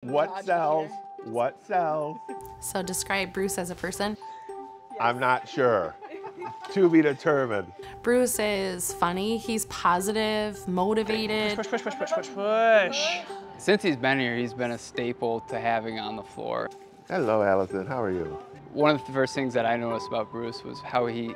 What sells? What sells? So describe Bruce as a person. I'm not sure. To be determined. Bruce is funny, he's positive, motivated. Push, push, push, push, push, push. Since he's been here, he's been a staple to having on the floor. Hello, Allison. How are you? One of the first things that I noticed about Bruce was how he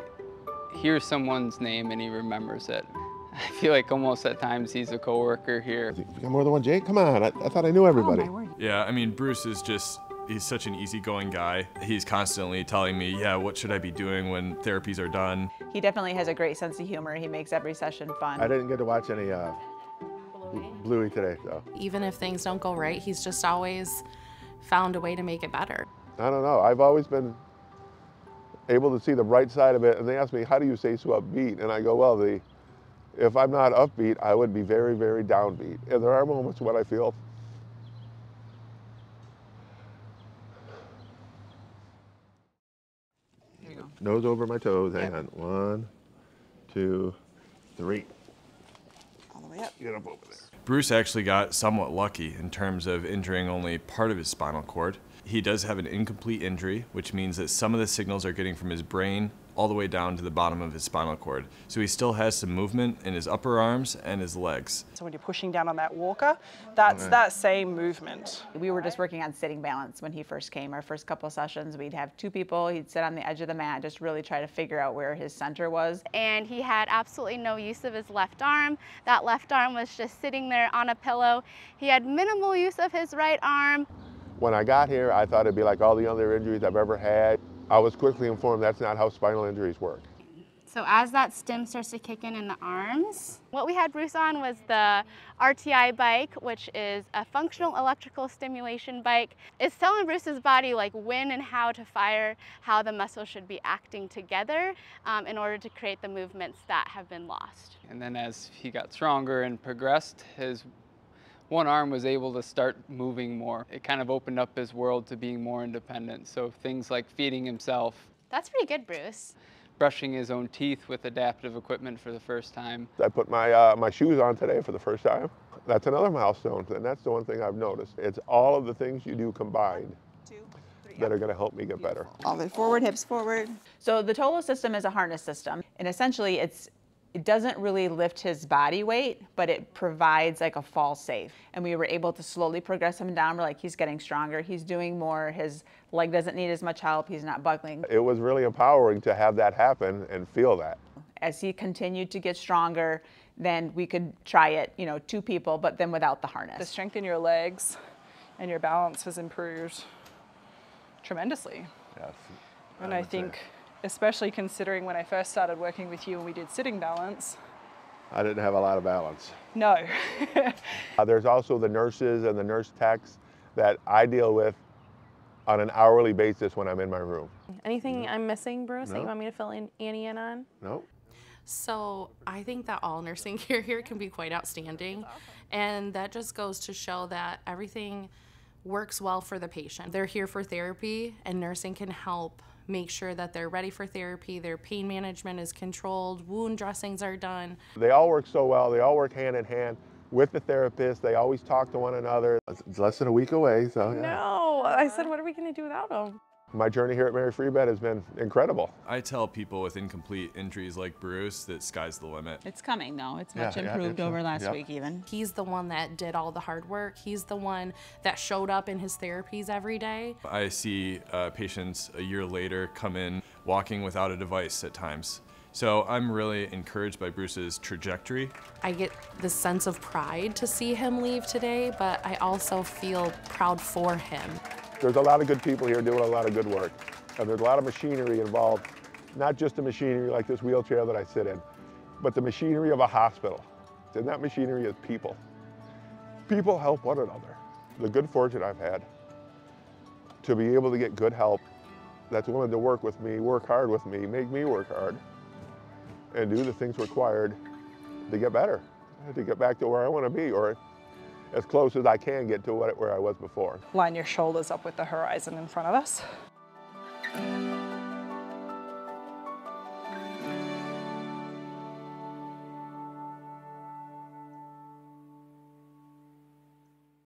hears someone's name and he remembers it. I feel like almost at times he's a coworker here. You got more than one Jake? Come on, I thought I knew everybody. Oh, my word. Yeah, I mean, Bruce is just, he's such an easygoing guy. He's constantly telling me, yeah, what should I be doing when therapies are done? He definitely has a great sense of humor. He makes every session fun. I didn't get to watch any Bluey today, so. Even if things don't go right, he's just always found a way to make it better. I don't know. I've always been able to see the bright side of it, and they ask me, how do you stay so upbeat? And I go, well, if I'm not upbeat, I would be very, very downbeat. And there are moments when I feel nose over my toes. Hang on. 1, 2, 3. All the way up. Get up over there. Bruce actually got somewhat lucky in terms of injuring only part of his spinal cord. He does have an incomplete injury, which means that some of the signals are getting from his brain all the way down to the bottom of his spinal cord. So he still has some movement in his upper arms and his legs. So when you're pushing down on that walker, that's that same movement. We were just working on sitting balance when he first came. Our first couple sessions, we'd have 2 people. He'd sit on the edge of the mat, just really try to figure out where his center was. And he had absolutely no use of his left arm. That left arm was just sitting there on a pillow. He had minimal use of his right arm. When I got here, I thought it'd be like all the other injuries I've ever had. I was quickly informed that's not how spinal injuries work. So as that stim starts to kick in the arms, what we had Bruce on was the RTI bike, which is a functional electrical stimulation bike. It's telling Bruce's body like when and how to fire, how the muscles should be acting together in order to create the movements that have been lost. And then as he got stronger and progressed, his one arm was able to start moving more. It kind of opened up his world to being more independent. So things like feeding himself. That's pretty good, Bruce. Brushing his own teeth with adaptive equipment for the first time. I put my shoes on today for the first time. That's another milestone, and that's the one thing I've noticed. It's all of the things you do combined 2, 3, that are going to help me get better. all the way forward, hips forward. So the Tolo system is a harness system, and essentially it doesn't really lift his body weight, but it provides like a fall safe. And we were able to slowly progress him down. We're like, he's getting stronger, he's doing more, his leg doesn't need as much help, he's not buckling. It was really empowering to have that happen and feel that. As he continued to get stronger, then we could try it, 2 people, but then without the harness. The strength in your legs and your balance has improved tremendously. Yes. And I think, especially considering when I first started working with you and we did sitting balance. I didn't have a lot of balance. No. There's also the nurses and the nurse techs that I deal with on an hourly basis when I'm in my room. Anything I'm missing, Bruce, that No. you want me to fill Annie in on? No. So I think that all nursing care here can be quite outstanding. And that just goes to show that everything works well for the patient. They're here for therapy, and nursing can help make sure that they're ready for therapy, their pain management is controlled, wound dressings are done. They all work so well. They all work hand in hand with the therapist. They always talk to one another. It's less than a week away, so yeah. No, I said, what are we gonna do without them? My journey here at Mary Free Bed has been incredible. I tell people with incomplete injuries like Bruce that sky's the limit. It's coming though. It's much Yeah, improved it's, over last yep. week even. He's the one that did all the hard work. He's the one that showed up in his therapies every day. I see patients a year later come in walking without a device at times. So I'm really encouraged by Bruce's trajectory. I get the sense of pride to see him leave today, but I also feel proud for him. There's a lot of good people here doing a lot of good work. And there's a lot of machinery involved, not just the machinery like this wheelchair that I sit in, but the machinery of a hospital. And that machinery is people. People help one another. The good fortune I've had to be able to get good help that's willing to work with me, work hard with me, make me work hard, and do the things required to get better, to get back to where I want to be, or as close as I can get to where I was before. Line your shoulders up with the horizon in front of us.